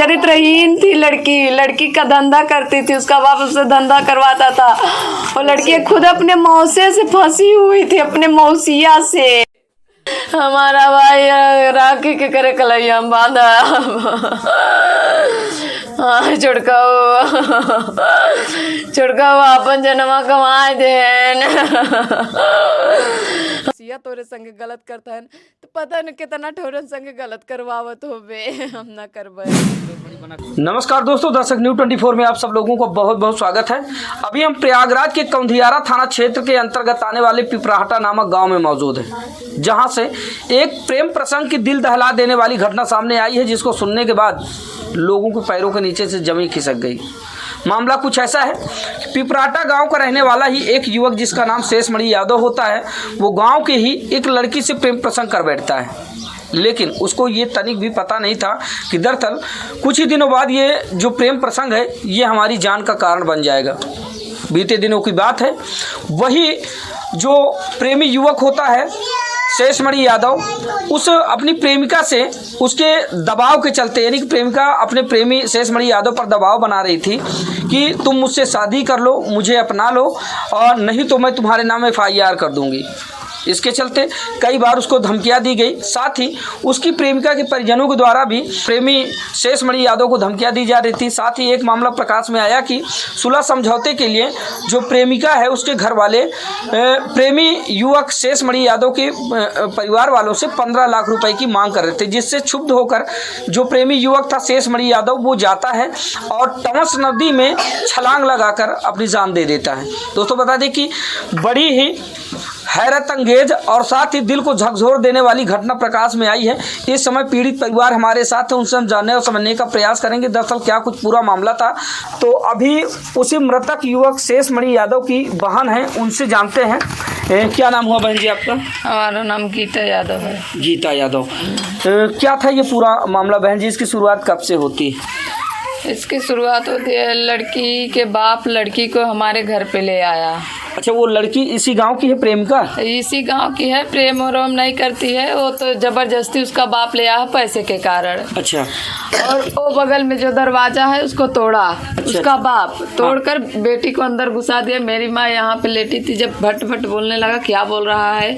चरित्रहीन थी लड़की, लड़की का धंधा करती थी, उसका बाप उससे धंधा करवाता था। और लड़की खुद अपने मौसे से फंसी हुई थी, अपने मौसिया से। हमारा भाई राखी के करे कलैया बांधा छुड़काओ अपन जनमा कमाए देन सिया तोरे संगे गलत करता है तो पता नहीं कितना ठोरन संगे गलत करवावत होबे, हम ना करबे। नमस्कार दोस्तों, दर्शक न्यूज़ 24 में आप सब लोगों को बहुत बहुत स्वागत है। अभी हम प्रयागराज के कौंधियारा थाना क्षेत्र के अंतर्गत आने वाले पिपराहटा नामक गांव में मौजूद हैं, जहां से एक प्रेम प्रसंग की दिल दहला देने वाली घटना सामने आई है, जिसको सुनने के बाद लोगों के पैरों के नीचे से जमीन खिसक गई। मामला कुछ ऐसा है, पिपराहटा गांव का रहने वाला ही एक युवक जिसका नाम शेषमणि यादव होता है, वो गांव के ही एक लड़की से प्रेम प्रसंग कर बैठता है। लेकिन उसको ये तनिक भी पता नहीं था कि दरअसल कुछ ही दिनों बाद ये जो प्रेम प्रसंग है ये हमारी जान का कारण बन जाएगा। बीते दिनों की बात है, वही जो प्रेमी युवक होता है शेषमणि यादव, उस अपनी प्रेमिका से उसके दबाव के चलते, यानी कि प्रेमिका अपने प्रेमी शेषमणि यादव पर दबाव बना रही थी कि तुम मुझसे शादी कर लो, मुझे अपना लो, और नहीं तो मैं तुम्हारे नाम FIR कर दूंगी। इसके चलते कई बार उसको धमकियां दी गई। साथ ही उसकी प्रेमिका के परिजनों के द्वारा भी प्रेमी शेषमणि यादव को धमकियां दी जा रही थी। साथ ही एक मामला प्रकाश में आया कि सुलह समझौते के लिए जो प्रेमिका है उसके घर वाले प्रेमी युवक शेषमणि यादव के परिवार वालों से 15 लाख रुपए की मांग कर रहे थे, जिससे क्षुब्ध होकर जो प्रेमी युवक था शेषमणि यादव, वो जाता है और टवंस नदी में छलांग लगाकर अपनी जान दे देता है। दोस्तों बता दें कि बड़ी ही हैरत अंगेज और साथ ही दिल को झकझोर देने वाली घटना प्रकाश में आई है। इस समय पीड़ित परिवार हमारे साथ है, उनसे हम जानने और समझने का प्रयास करेंगे दरअसल क्या कुछ पूरा मामला था। तो अभी उसी मृतक युवक शेषमणि यादव की बहन है, उनसे जानते हैं। क्या नाम हुआ बहन जी आपका? हमारा नाम गीता यादव है। गीता यादव, क्या था ये पूरा मामला बहन जी? इसकी शुरुआत कब से होती है? इसकी शुरुआत होती है, लड़की के बाप लड़की को हमारे घर पे ले आया। अच्छा, वो लड़की इसी गांव की है, प्रेमिका इसी गांव की है, प्रेम और रोम नहीं करती है, वो तो जबरदस्ती उसका बाप ले आया पैसे के कारण। अच्छा। और वो बगल में जो दरवाजा है उसको तोड़ा। अच्छा। उसका बाप तोड़कर बेटी को अंदर घुसा दिया। मेरी माँ यहाँ पे लेटी थी, जब भट भट बोलने लगा क्या बोल रहा है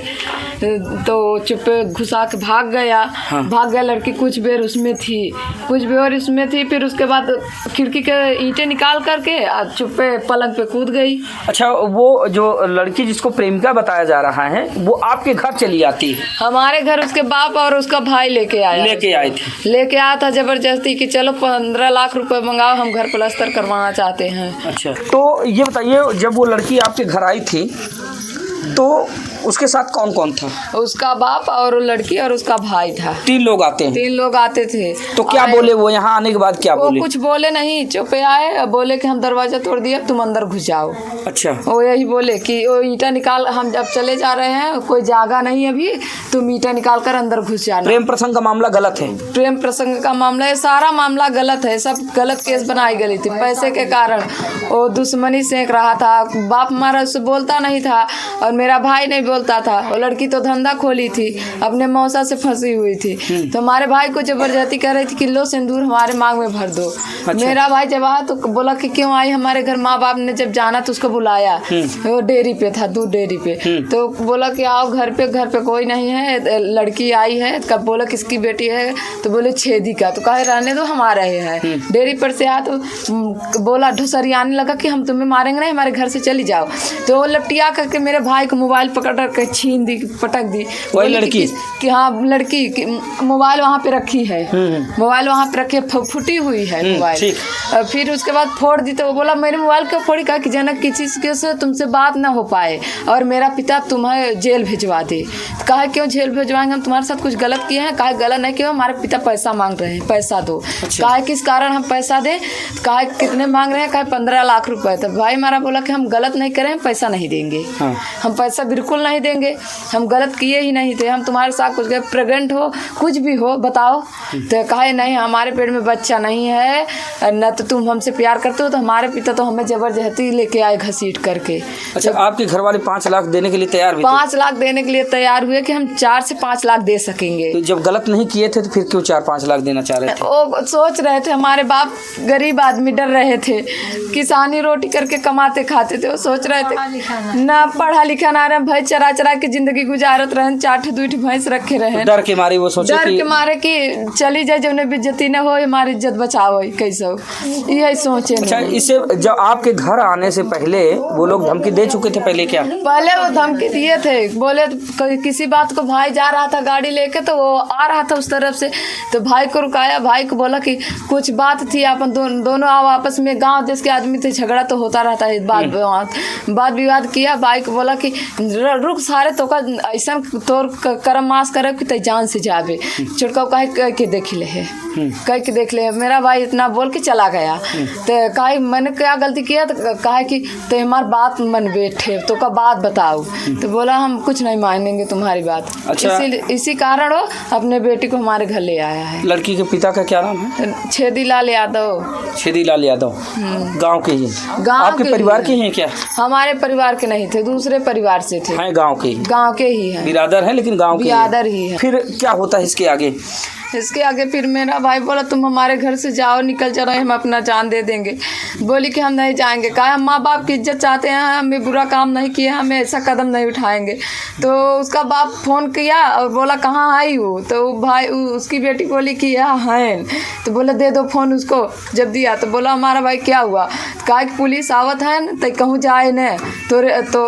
तो चुप्पे घुसा के भाग गया। हाँ। भाग गया, लड़की कुछ देर उसमें थी, फिर उसके बाद खिड़की के ईंटें निकाल करके चुप्पे पलंग पे कूद गई। अच्छा, वो जो लड़की जिसको प्रेमिका बताया जा रहा है वो आपके घर चली आती है? हमारे घर उसके बाप और उसका भाई लेके आया था जबरदस्ती कि चलो 15 लाख रुपए मंगाओ, हम घर प्लास्टर करवाना चाहते हैं। अच्छा, तो ये बताइए, जब वो लड़की आपके घर आई थी तो उसके साथ कौन कौन था? उसका बाप और लड़की और उसका भाई था। 3 लोग आते हैं? 3 लोग आते थे। तो क्या बोले वो यहाँ आने के बाद? क्या बोले? कुछ बोले नहीं, चुपे आए, बोले कि हम दरवाजा तोड़ दिए, तुम अंदर घुस जाओ। अच्छा। वो यही बोले कि वो ईंटा निकाल, हम जब चले जा रहे हैं कोई जागा नहीं अभी, तुम ईंटा निकाल कर अंदर घुस जाना। प्रेम प्रसंग का मामला गलत है? प्रेम प्रसंग का मामला है, सारा मामला गलत है, सब गलत केस बनाई गई थी। पैसे के कारण वो दुश्मनी सेंक रहा था। बाप हमारा उससे बोलता नहीं था और मेरा भाई नहीं बोलता था। वो लड़की तो धंधा खोली थी, अपने मौसा से फंसी हुई थी। तो हमारे भाई को जबरदस्ती कर रही थी कि लो सिंदूर हमारे मांग में भर दो। अच्छा। मेरा भाई जब आया तो बोला कि क्यों आई हमारे घर? माँ बाप ने जब जाना तो उसको बुलाया, वो डेयरी पे था, दूध डेयरी पे। तो बोला कि आओ घर पे कोई नहीं है, लड़की आई है। कब बोला किसकी बेटी है? तो बोले छेदी का। तो कहे रहने दो, हमारा ही है। डेयरी पर से आया तो बोला ढुसरी आने लगा कि हम तुम्हें मारेंगे नहीं, हमारे घर से चली जाओ। तो वो लपटिया करके मेरे भाई को मोबाइल पकड़ कर छीन दी, पटक दी। वही लड़की कि हाँ लड़की मोबाइल वहाँ पे रखी है, मोबाइल वहाँ पे रखी, फूटी हुई है मोबाइल। फिर उसके बाद फोड़ दी। तो वो बोला मेरे मोबाइल क्यों फोड़ी? कहा कि जनक किसी से तुमसे बात ना हो पाए और मेरा पिता तुम्हें जेल भिजवा दे। कहा क्यों जेल भिजवाएंगे? हम तुम्हारे साथ कुछ गलत किए हैं? कहा गलत नहीं किया, हमारे पिता पैसा मांग रहे हैं, पैसा दो। अच्छा। कहा किस कारण हम पैसा दें? कहा कितने मांग रहे हैं? कहा 15 लाख रुपए। तो भाई हमारा बोला कि हम गलत नहीं करें, पैसा नहीं देंगे। हाँ। हम पैसा बिल्कुल नहीं देंगे, हम गलत किए ही नहीं थे, हम तुम्हारे साथ कुछ प्रेग्नेंट हो कुछ भी हो बताओ। तो कहे नहीं हमारे पेट में बच्चा नहीं है, न तो तुम हमसे प्यार करते हो, तो हमारे पिता तो हमें जबरदस्ती लेके आए घसीट करके। अच्छा, आपके घर वाले 5 लाख देने के लिए तैयार भी थे? 5 लाख देने के लिए तैयार हुए कि हम 4 से 5 लाख दे सकेंगे। तो जब गलत नहीं किए थे तो फिर क्यों 4-5 लाख देना चाह रहे थे? वो सोच रहे थे, हमारे बाप गरीब आदमी डर रहे थे, किसानी रोटी करके कमाते खाते थे, वो सोच रहे थे ना पढ़ा लिखा ना रहे, भैंस चरा चरा के जिंदगी गुजारत रहे, 4-2 भैंस रखे रहे, डर के मारे वो सोचे डर के मारे कि चली जाए जो बेइज्जती न हो, हमारी इज्जत बचाओ कैसे हो, यही सोचे। अच्छा, इससे जब आपके घर आने से पहले वो लोग धमकी दे चुके थे पहले क्या? पहले वो धमकी दिए थे, बोले किसी बात को भाई जा रहा था गाड़ी लेके, तो वो आ रहा था उस तरफ से, तो भाई को रुकाया, भाई को बोला कि कुछ बात थी अपन दोनों आओ आपस में, गांव देश के आदमी थे, झगड़ा तो होता रहता है, बात विवाद किया। भाई को बोला कि रुक सारे तो का ऐसा तोर कर्म मास करे कि ते जान से जाबे, छुटकाव कह के देख ले है, कह के देख ले। मेरा भाई इतना बोल के चला गया, तो कहे मैंने क्या गलती किया, तो कहे कि तो हमारी बात मन बैठे तो का बात बताओ, तो बोला हम कुछ नहीं मानेंगे तुम्हारी बात। अच्छा, इसी कारण वो अपने बेटी को हमारे घर ले आया है। लड़की के पिता का क्या नाम है? छेदीलाल यादव। छेदीलाल यादव गांव के ही? गांव आपके परिवार के हैं क्या? हमारे परिवार के नहीं थे, दूसरे परिवार से थे। हैं गांव के? गांव के ही हैं, बिरादर है लेकिन गांव के बिरादर ही है। फिर क्या होता है इसके आगे? इसके आगे फिर मेरा भाई बोला तुम हमारे घर से जाओ, निकल जाओ, हम अपना जान दे देंगे। बोली कि हम नहीं जाएंगे, कहा हम माँ बाप की इज्जत चाहते हैं, हमें बुरा काम नहीं किया, हमें ऐसा कदम नहीं उठाएंगे। तो उसका बाप फ़ोन किया और बोला कहाँ आई वो, तो भाई उसकी बेटी बोली कि यहाँ है, तो बोला दे दो फ़ोन उसको। जब दिया तो बोला हमारा भाई क्या हुआ, कहा कि पुलिस आवत है न, तो कहूँ जाए न तो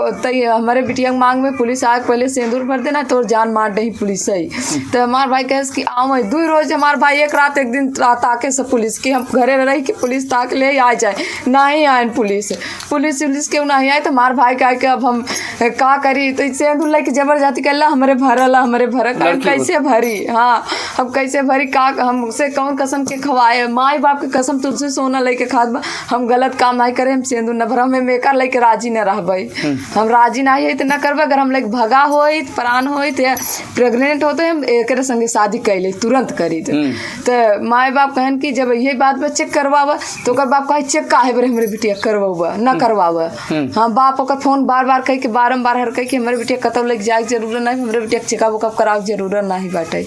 हमारे बिटिया मांग में पुलिस आए, पहले सिंदूर भर देना तो जान मार दही पुलिस सही। तो हमारे भाई कहे कि आओ 2 रोज हमारे भाई एक रात एक दिन ताके से पुलिस की, हम घरे रही कि पुलिस ताक ले आ जाए, नहीं आए पुलिस क्यों नहीं आए। तो हमारे भाई कहे कि अब हम का करी, तो सिंदूर लेके जबरदस्ती कर ला हमारे भर कैसे भरी, हाँ हम कैसे भरी, का हमसे कौन कसम के खवाए, माई बाप के कसम तुझसे सोना लेके खाद, हम गलत काम नहीं करे, हम सिंदूर न भर, हमें मेकर लेके राजी न रह, हम राजी नहीं है तो न करबे। अगर हम लेके भगा हो प्राण हो प्रेग्नेंट हो तो हम एक संगे शादी कैले तुरंत करी। तो माए बाप कहन कि जब ये बात में चेक करवावा, तो ओकर बाप कहे चेक काहे बरे हमरे बिटिया करवावा न करवावा। हाँ, बाप ओकर फोन बार कह के बारम्बार हर कह कि हमारे बिटिया कतौ लेके जाए के जरूरत नहीं, हमरे बिटिया चेकअप उकअप करावे के जरूरत नहीं बाटे।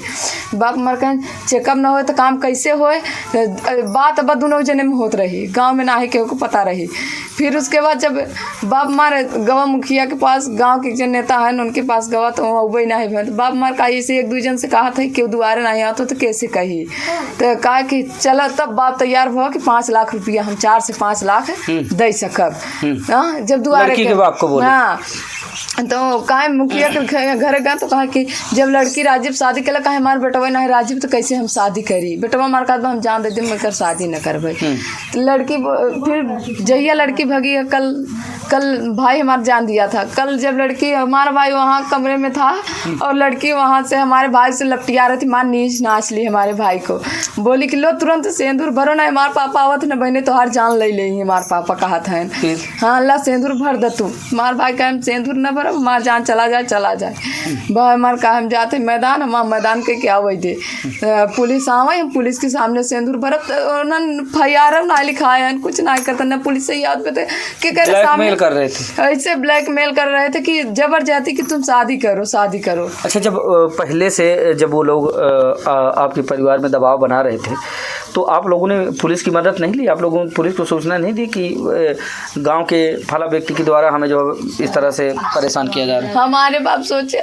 बाप हमार कहन चेकअप न हो तो काम कैसे होए, बात अब दोनों जने में होत रही, गाँव में ना है केहू को पता रही। फिर उसके बाद जब बाप मारे गवा मुखिया के पास, गांव के जो नेता है उनके पास गवा, तो वही नहीं भैया, तो बाप मार का ऐसे 1-2 जन से कहा था कि दुआरे नहीं आता तो कैसे कही, तो कहा कि चलो तब बाप तैयार हुआ कि 5 लाख रुपया हम 4 से 5 लाख दे सकब। हाँ, जब दुआरे के बाप को बोले। हाँ, तो कहा मुखिया के घर गया, तो कहा कि जब लड़की राजीव शादी कल, कहा हमारे बेटवा ना है राजीव, तो कैसे हम शादी करी, बेटवा हमारे का हम जान दे मैं कर शादी न करबे। तो लड़की फिर जहिया लड़की भगी, कल भाई हमारा जान दिया था। कल जब लड़की, हमारा भाई वहाँ कमरे में था और लड़की वहाँ से हमारे भाई से लपटिया रही थी, माँ नीच नाच ली हमारे भाई को, बोली कि लो तुरंत सिंदूर भरो ना, हमारे पापा आवत न बहने तो हर जान ले ले, हमारे पापा कहा था। हाँ, अल्लाह सिंदूर भर दे तू, हमारे भाई का हम सिंदूर न भरो, हमार जान चला जाए। भाई हमारे का हम जाते मैदान, हम मैदान के क्या हुई थे, पुलिस आवे, हम पुलिस के सामने सिंदूर भरब, फैयार ना लिखाए कुछ ना करता, न पुलिस से याद पे थे कि सामने कर रहे थे, ऐसे ब्लैकमेल कर रहे थे कि जबरदस्ती कि तुम शादी करो। अच्छा, जब पहले से जब वो लोग आपके परिवार में दबाव बना रहे थे, तो आप लोगों ने पुलिस की मदद नहीं ली? आप लोगों ने पुलिस को सूचना नहीं दी कि गांव के फला व्यक्ति के द्वारा हमें जो इस तरह से परेशान किया जा रहा है? हमारे बाप सोचे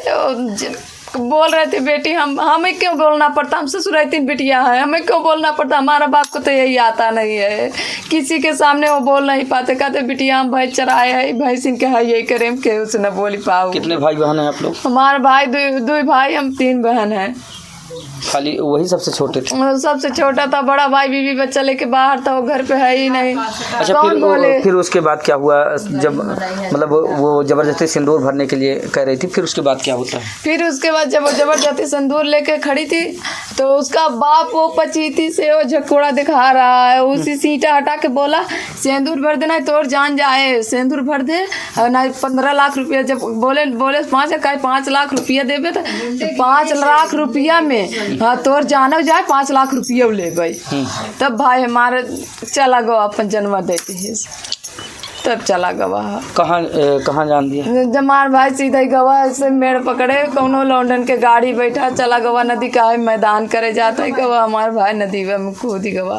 बोल रहे थे बेटी, हमें क्यों बोलना पड़ता, हम ससुर 3 बेटियां हैं, हमें क्यों बोलना पड़ता, हमारा बाप को तो यही आता नहीं है, किसी के सामने वो बोल नहीं पाते, कहते बेटिया हम भैंस चराए है, भैंस इनके है यही करें, के उसने बोली पाओ। कितने भाई बहन हैं आप लोग? हमारे भाई 2 भाई, हम 3 बहन हैं। खाली वही सबसे छोटे थे? सबसे छोटा था, बड़ा भाई बीवी बच्चा लेके बाहर था, वो घर पे है ही नहीं। अच्छा, कौन बोले? फिर उसके बाद क्या हुआ? जब मतलब वो जबरदस्ती सिंदूर भरने के लिए कह रही थी, फिर उसके बाद क्या होता है? फिर उसके बाद जब वो जबरदस्ती सिंदूर लेके खड़ी थी तो उसका बाप वो पचीती से वो झकोड़ा दिखा रहा है, उसी सीटा हटा के बोला सिंदूर भर देना तो जान जाए, सिंदूर भर दे और ना 15 लाख रुपया। जब बोले 5 लाख रुपया देवे तो 5 लाख रुपया में हाँ तोर जाना जाए 5 लाख रुपया ले गई। तब भाई हमारे चला गया अपन जन्म देते ही, तब चला गवा। कहाँ जान दिया? जब हमार भाई सीधा ही गवा से मेड़ पकड़े कौनो लौंडन के गाड़ी बैठा चला गवा नदी का मैदान करे जाता है गवा, हमार भाई नदी में कूद ही गवा।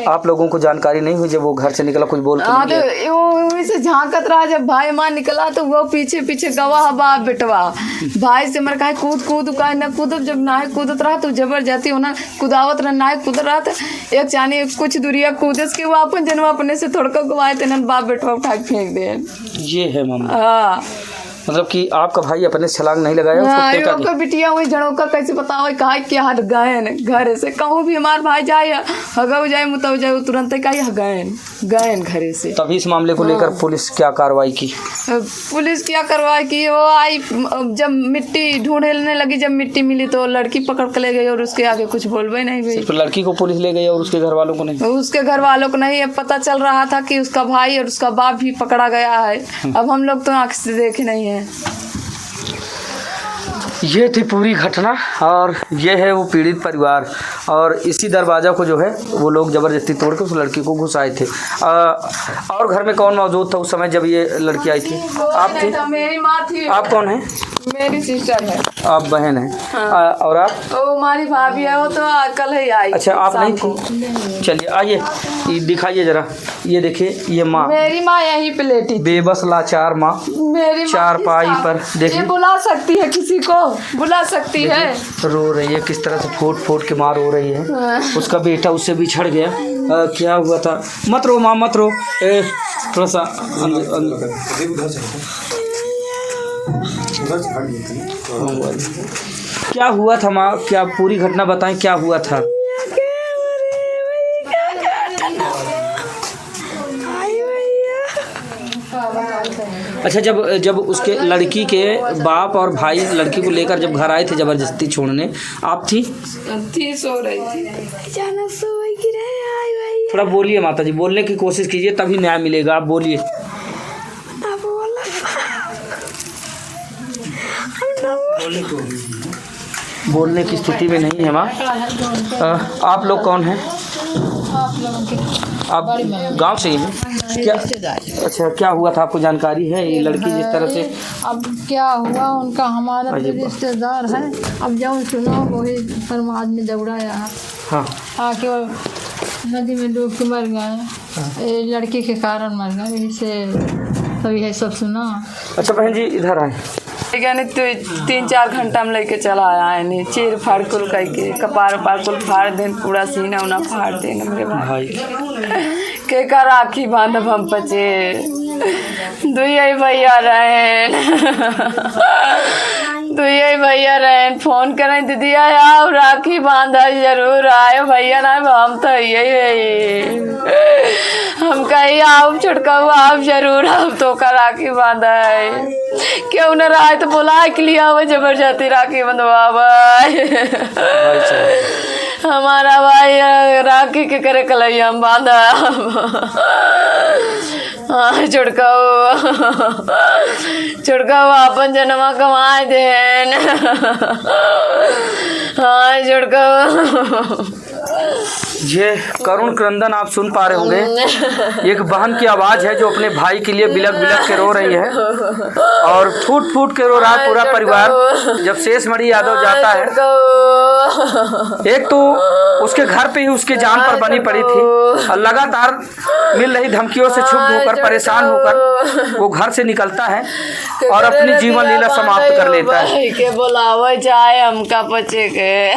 आप लोगों को जानकारी नहीं हुई जब वो घर से निकला कुछ बोल के? हाँ, तो वो से झांकत रहा। जब भाई माँ निकला तो वो पीछे पीछे गवा बाप बेटवा भाई से मर कहा कूद कहा न कूद। जब नाहे कूदत रहा तो जबरदस्ती होना कुदावत रहा, नाहे कूद रहा तो एक चानी कुछ दूरिया कूदस के वो अपन जनवा अपने से थोड़ा गवाए थे बाप बेटवा उठा के फेंक दे। ये है मामला। हाँ, मतलब कि आपका भाई अपने छलांग नहीं लगाया, उसको फेंका? बिटिया हुई जड़ों का कैसे बताओ कहा क्या गए घर से कहूँ भी हमार भाई जाए हगऊ जाए मुतव जाए तुरंत कहीं गए घरे से। तभी इस मामले को लेकर पुलिस क्या कार्रवाई की? पुलिस क्या कार्रवाई की, वो आई जब मिट्टी ढूंढने लगी, जब मिट्टी मिली तो लड़की पकड़ के ले गई और उसके आगे कुछ बोलबे नहीं भाई। सिर्फ लड़की को पुलिस ले गई और उसके घर वालों को नहीं? उसके घर वालों को नहीं, पता चल रहा था कि उसका भाई और उसका बाप भी पकड़ा गया है। अब हम लोग तो आँख से देखे नहीं है। ये थी पूरी घटना और ये है वो पीड़ित परिवार, और इसी दरवाज़ा को जो है वो लोग ज़बरदस्ती तोड़ के उस लड़की को घुसाए थे। और घर में कौन मौजूद था उस समय जब ये लड़की आई थी? आप थी? मेरी माँ थी। आप कौन है? मेरी सिस्टर है। आप बहन हैं? हाँ। और आप? वो हमारी भाभी है, वो तो कल ही आई। अच्छा, आप नहीं थी? चलिए आइए, ये दिखाइए ज़रा, ये देखिए ये माँ। मेरी माँ यहीं पे लेटी थी। बेबस लाचार माँ मेरी चारपाई पर देखिए, बुला सकती है किसी को, बुला सकती है। रो रही है किस तरह से, फूट फूट के माँ रो रही है। उसका बेटा उससे बिछड़ गया। क्या हुआ था? मत रो माँ मत रो, थोड़ा सा क्या हुआ था माँ? क्या पूरी घटना बताएं, क्या हुआ था? अच्छा, जब उसके लड़की के बाप और भाई लड़की को लेकर जब घर आए थे जबरदस्ती छोड़ने, आप थी? सो रही थी। थोड़ा बोलिए माता जी, बोलने की कोशिश कीजिए तभी न्याय मिलेगा। आप बोलिए। बोलने की स्थिति में नहीं है माँ। आप लोग कौन हैं? आप गांव से ही हैं क्या? अच्छा, क्या हुआ था आपको जानकारी है? ये लड़की जिस तरह से अब क्या हुआ उनका, हमारा तो रिश्तेदार है। अब जब सुनो वही समाज में दौड़ाया। हाँ, आके वो नदी में डूब के मर गए। ये लड़की के कारण मर गए, यही से तभी है सब सुना। अच्छा बहन जी इधर आए। यानी तो 3-4 घंटा में लेके चला आया है, चीर फाड़ कुल करके कपार कुल फाड़ देन, पूरा सीना उना फाड़ देन मेरे भाई के का राखी बांधब हम पचे दुई भैया रहें फोन करें दीदी आओ राखी बांधा जरूर आयो भैया ना हम तो यही हम कही आओ छुटका आप जरूर आप तो का राखी बांधा है क्यों न रहा है तो बोला के लिए आओ जबरदस्ती राखी बंधवा हमारा भाई राखी के करे कलैया हम बांधा हाँ छुड़काओ अपन जन्मा कमाए देन हाँ छुड़काओ। ये करुण क्रंदन आप सुन पा रहे होंगे, एक बहन की आवाज़ है जो अपने भाई के लिए बिलक बिलक के रो रही है और फूट फूट के रो रहा है पूरा परिवार। जब शेषमणि यादव जाता है, एक तो उसके घर पे ही उसकी जान पर बनी पड़ी थी और लगातार मिल रही धमकियों से क्षुब्ध होकर परेशान होकर वो घर से निकलता है और अपनी जीवन लीला समाप्त कर लेता है। के बुलावे जाए हमका पचे के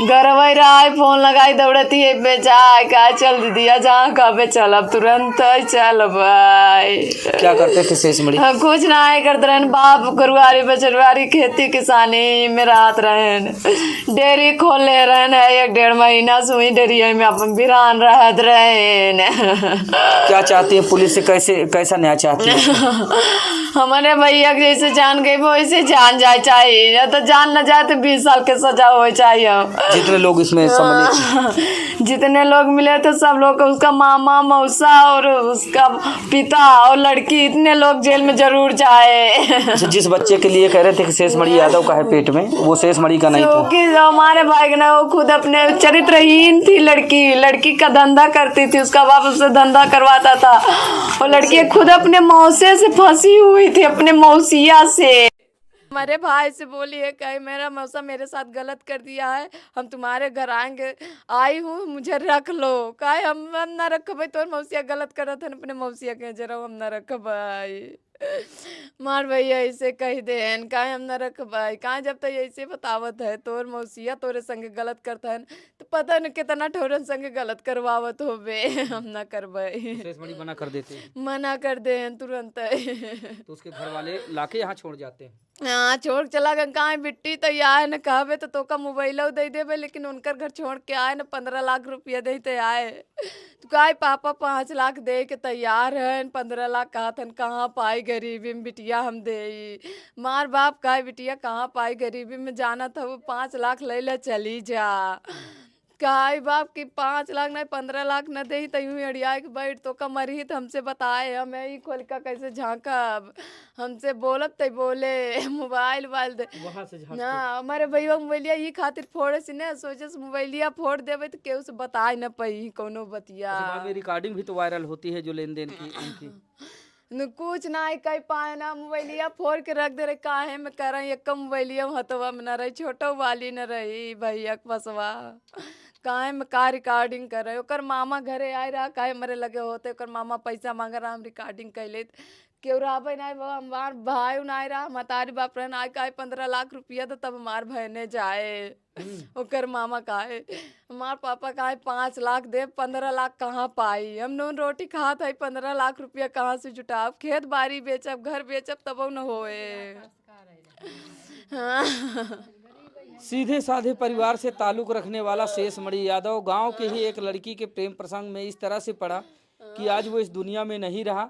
घर करवाई रहा है, फोन लगाई दौड़ती है बेचाय का चल दीदिया जहाँ कबे चलब तुरंत चल भाई। क्या करते थे शेष मणि? कुछ ना है करते रहन, बाप गुरुवारी बचरवारी खेती किसानी में रात रहन, डेयरी खोले रहन है 1-1.5 महीना सुई डेयरी में अपन बिरान रहत रहन। क्या चाहती है पुलिस से, कैसा न्याय चाहती है? हमारे भैया के जैसे जान गई वैसे जान जाए चाहिए, या तो जान न जाए तो 20 साल के सजा हो चाहिए। जितने लोग इसमें सम्मिलित, जितने लोग मिले थे सब लोग, उसका मामा मौसा और उसका पिता और लड़की, इतने लोग जेल में जरूर जाए। जिस बच्चे के लिए कह रहे थे कि शेष मणि यादव का है पेट में, वो शेष मणि का नहीं था। क्योंकि हमारे भाई ने वो खुद अपने चरित्रहीन थी, लड़की का धंधा करती थी, उसका बाप उससे धंधा करवाता था, और लड़की खुद अपने मौसे से फंसी हुई थी, अपने मौसिया से। हमारे भाई से बोली है कहीं मेरा मौसा मेरे साथ गलत कर दिया है, हम तुम्हारे घर आएंगे, आई हूँ मुझे रख लो। कहे हम ना रख भाई, तो मौसिया गलत कर रहा था, अपने मौसिया के जरा हम ना रख भाई। मार भैया ऐसे कह दे कहे हम न रख भाई, कहाँ जब तक ऐसे बतावत है तोर मौसिया तोरे संगे गलत करता है तो पता न कितना ठोरन संगे गलत करवावत हो बे। हम ना करबे। शेष मणि मना कर देते, मना कर दे तुरंत। तो उसके घर वाले लाके यहाँ छोड़ जाते हैं। हाँ छोड़ चला गया, कहाँ बिट्टी तो आए न कहबे तो का मोबाइल दे देबे, लेकिन उनकर घर छोड़ के आए न 15 लाख रुपया दे ते आए, तो कहा पापा 5 लाख दे के तैयार है, 15 लाख कहा थन कहाँ पाई गरीबी में बिटिया हम दे। मार बाप कहा बिटिया कहाँ पाई गरीबी में, जाना था वो 5 लाख ले ले चली जा। कहा बाप की 5 लाख नहीं 15 लाख न दे तो यूं अड़िया के बैठ तो का मरी तो हमसे बताए, हमें ही खोल का कैसे झाँकब, हमसे बोलब तो बोले मोबाइल दे वहाँ से ना। हमारे भैया मोबाइलिया ही खातिर फोड़े से ना, सोचे से मोबाइलिया फोड़ देवे तो केहू से बताए न पाई कोनो बतिया। रिकॉर्डिंग भी तो वायरल होती है जो लेन देन की उनकी। न कुछ ना कह पाए ना, मोबाइलिया फोड़ के रख दे रहे, काहे में कर एक मोबाइलिया हथवा में न रही, छोटो वाली न रही भैया के पसवा, काहे में का रिकॉर्डिंग कर रहे। ओकर मामा घरे आए रहा, काहे मरे लगे होते, ओकर मामा पैसा मांग रहा, हम रिकॉर्डिंग कैले केहू रहा नहीं, हमार भाई नहीं रहा, मतारी बाप रहन आए काहे 15 लाख रुपया तो तब हमार बहने जाए। ओकर मामा काहे हमार पापा काहे 5 लाख दे, 15 लाख कहाँ पाई, हम नून रोटी खात है, 15 लाख रुपया कहाँ से जुटाब, खेत बाड़ी बेचब घर बेचब तब न होए। हाँ। सीधे साधे परिवार से ताल्लुक रखने वाला शेष मणि यादव गांव के ही एक लड़की के प्रेम प्रसंग में इस तरह से पड़ा कि आज वो इस दुनिया में नहीं रहा।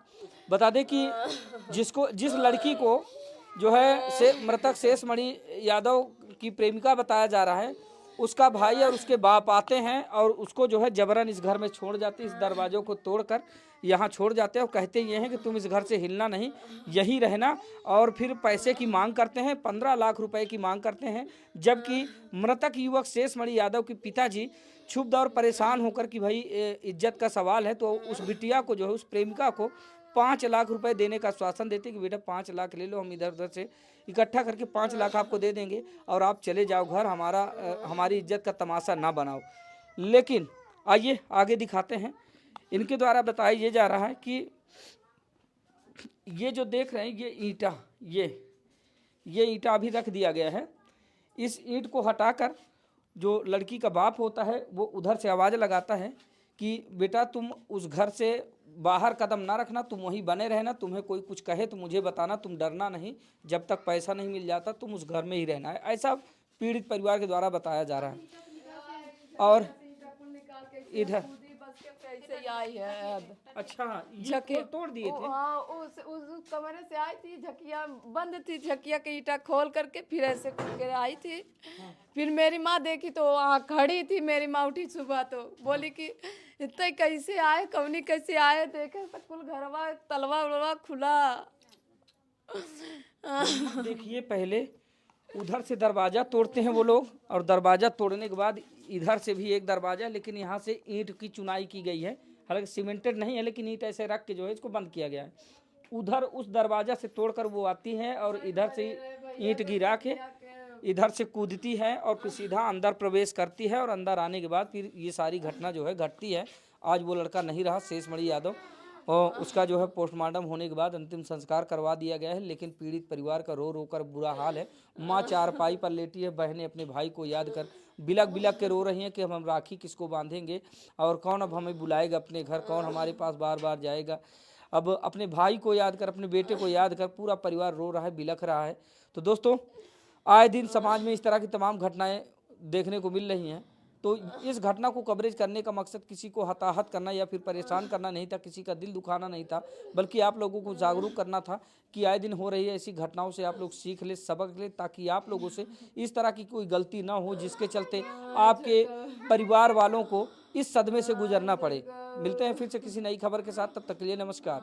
बता दें कि जिस लड़की को जो है मृतक शेष मणि यादव की प्रेमिका बताया जा रहा है, उसका भाई और उसके बाप आते हैं और उसको जो है जबरन इस घर में छोड़ जाते, इस दरवाज़ों को तोड़कर यहाँ छोड़ जाते हैं और कहते ये हैं कि तुम इस घर से हिलना नहीं, यहीं रहना, और फिर पैसे की मांग करते हैं, 15 लाख रुपए की मांग करते हैं। जबकि मृतक युवक शेष मणि यादव के पिताजी क्षुब्ध और परेशान होकर कि भाई इज्जत का सवाल है, तो उस बिटिया को जो है उस प्रेमिका को 5 लाख रुपए देने का आश्वासन देते कि बेटा 5 लाख ले लो, हम इधर उधर से इकट्ठा करके 5 लाख आपको दे देंगे और आप चले जाओ घर, हमारी इज्जत का तमाशा ना बनाओ। लेकिन आइए आगे दिखाते हैं। इनके द्वारा बताया ये जा रहा है कि ये जो देख रहे हैं ये ईंटा, ये ईंटा अभी रख दिया गया है। इस ईंट को हटाकर जो लड़की का बाप होता है वो उधर से आवाज़ लगाता है कि बेटा तुम उस घर से बाहर कदम ना रखना, तुम वहीं बने रहना, तुम्हें कोई कुछ कहे तो मुझे बताना, तुम डरना नहीं, जब तक पैसा नहीं मिल जाता तुम उस घर में ही रहना है। ऐसा पीड़ित परिवार के द्वारा बताया जा रहा है। और इधर आई है अच्छा झके तोड़ दिए थे। हाँ उस कमरे से आई थी, झकिया बंद थी, झकिया के ईंटा खोल करके फिर ऐसे करके आई थी। फिर मेरी माँ देखी तो वहाँ खड़ी थी, मेरी माँ उठी सुबह तो बोली कि इतने कैसे आए, कौनी कैसे आए, देखे तो कुल घरवा तलवा उलवा खुला। देखिए पहले उधर से दरवाज़ा तोड़ते हैं वो लोग, और दरवाज़ा तोड़ने के बाद इधर से भी एक दरवाज़ा, लेकिन यहाँ से ईंट की चुनाई की गई है, हालांकि सीमेंटेड नहीं है, लेकिन ईंट ऐसे रख के जो है इसको बंद किया गया है। उधर उस दरवाज़ा से तोड़कर वो आती है और इधर से ईंट गिरा के इधर से कूदती है और फिर सीधा अंदर प्रवेश करती है, और अंदर आने के बाद फिर ये सारी घटना जो है घटती है। आज वो लड़का नहीं रहा शेष मणि यादव, और उसका जो है पोस्टमार्टम होने के बाद अंतिम संस्कार करवा दिया गया है। लेकिन पीड़ित परिवार का रो रो कर बुरा हाल है। माँ चारपाई पर लेटी है, बहनें अपने भाई को याद कर बिलक बिलक के रो रही हैं कि हम राखी किसको बांधेंगे और कौन अब हमें बुलाएगा अपने घर, कौन हमारे पास बार बार जाएगा। अब अपने भाई को याद कर, अपने बेटे को याद कर, पूरा परिवार रो रहा है, बिलख रहा है। तो दोस्तों, आए दिन समाज में इस तरह की तमाम घटनाएं देखने को मिल रही हैं। तो इस घटना को कवरेज करने का मकसद किसी को हताहत करना या फिर परेशान करना नहीं था, किसी का दिल दुखाना नहीं था, बल्कि आप लोगों को जागरूक करना था कि आए दिन हो रही है ऐसी घटनाओं से आप लोग सीख ले, सबक ले, ताकि आप लोगों से इस तरह की कोई गलती ना हो जिसके चलते आपके परिवार वालों को इस सदमे से गुजरना पड़े। मिलते हैं फिर से किसी नई खबर के साथ, तब तक के लिए नमस्कार।